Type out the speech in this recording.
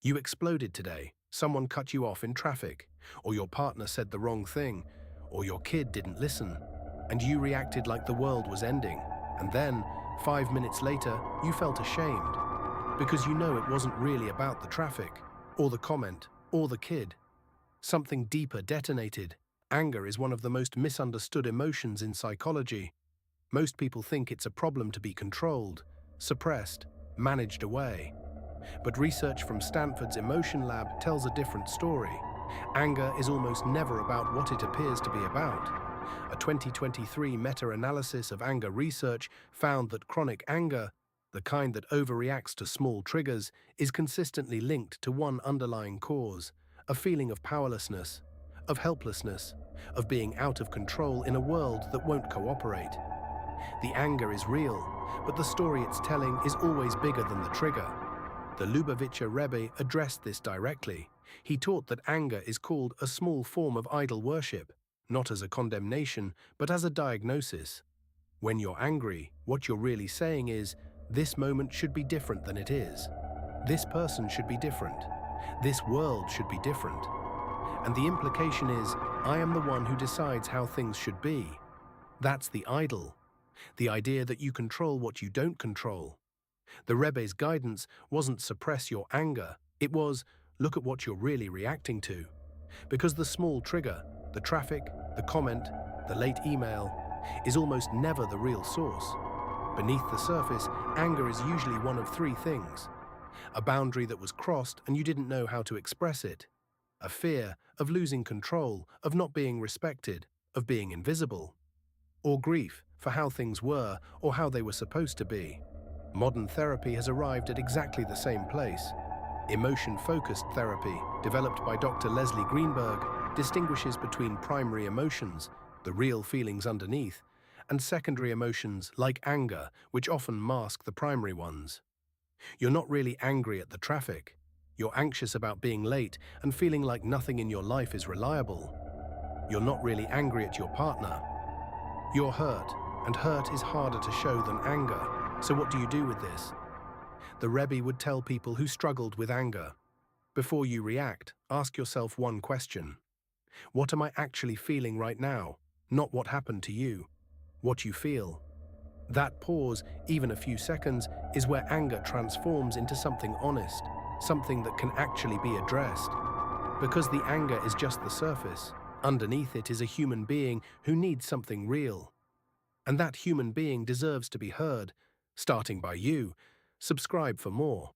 You exploded today, someone cut you off in traffic, or your partner said the wrong thing, or your kid didn't listen, and you reacted like the world was ending. And then, 5 minutes later, you felt ashamed, because you know it wasn't really about the traffic, or the comment, or the kid. Something deeper detonated. Anger is one of the most misunderstood emotions in psychology. Most people think it's a problem to be controlled, suppressed, managed away. But research from Stanford's Emotion Lab tells a different story. Anger is almost never about what it appears to be about. A 2023 meta-analysis of anger research found that chronic anger, the kind that overreacts to small triggers, is consistently linked to one underlying cause: a feeling of powerlessness, of helplessness, of being out of control in a world that won't cooperate. The anger is real, but the story it's telling is always bigger than the trigger. The Lubavitcher Rebbe addressed this directly. He taught that anger is called a small form of idol worship, not as a condemnation, but as a diagnosis. When you're angry, what you're really saying is, this moment should be different than it is. This person should be different. This world should be different. And the implication is, I am the one who decides how things should be. That's the idol. The idea that you control what you don't control. The Rebbe's guidance wasn't suppress your anger, it was look at what you're really reacting to. Because the small trigger, the traffic, the comment, the late email, is almost never the real source. Beneath the surface, anger is usually one of three things: a boundary that was crossed and you didn't know how to express it, a fear of losing control, of not being respected, of being invisible, or grief for how things were or how they were supposed to be. Modern therapy has arrived at exactly the same place. Emotion-focused therapy, developed by Dr. Leslie Greenberg, distinguishes between primary emotions, the real feelings underneath, and secondary emotions like anger, which often mask the primary ones. You're not really angry at the traffic. You're anxious about being late and feeling like nothing in your life is reliable. You're not really angry at your partner. You're hurt, and hurt is harder to show than anger. So what do you do with this? The Rebbe would tell people who struggled with anger, before you react, ask yourself one question. What am I actually feeling right now? Not what happened to you. What you feel. That pause, even a few seconds, is where anger transforms into something honest, something that can actually be addressed. Because the anger is just the surface. Underneath it is a human being who needs something real. And that human being deserves to be heard, starting by you. Subscribe for more.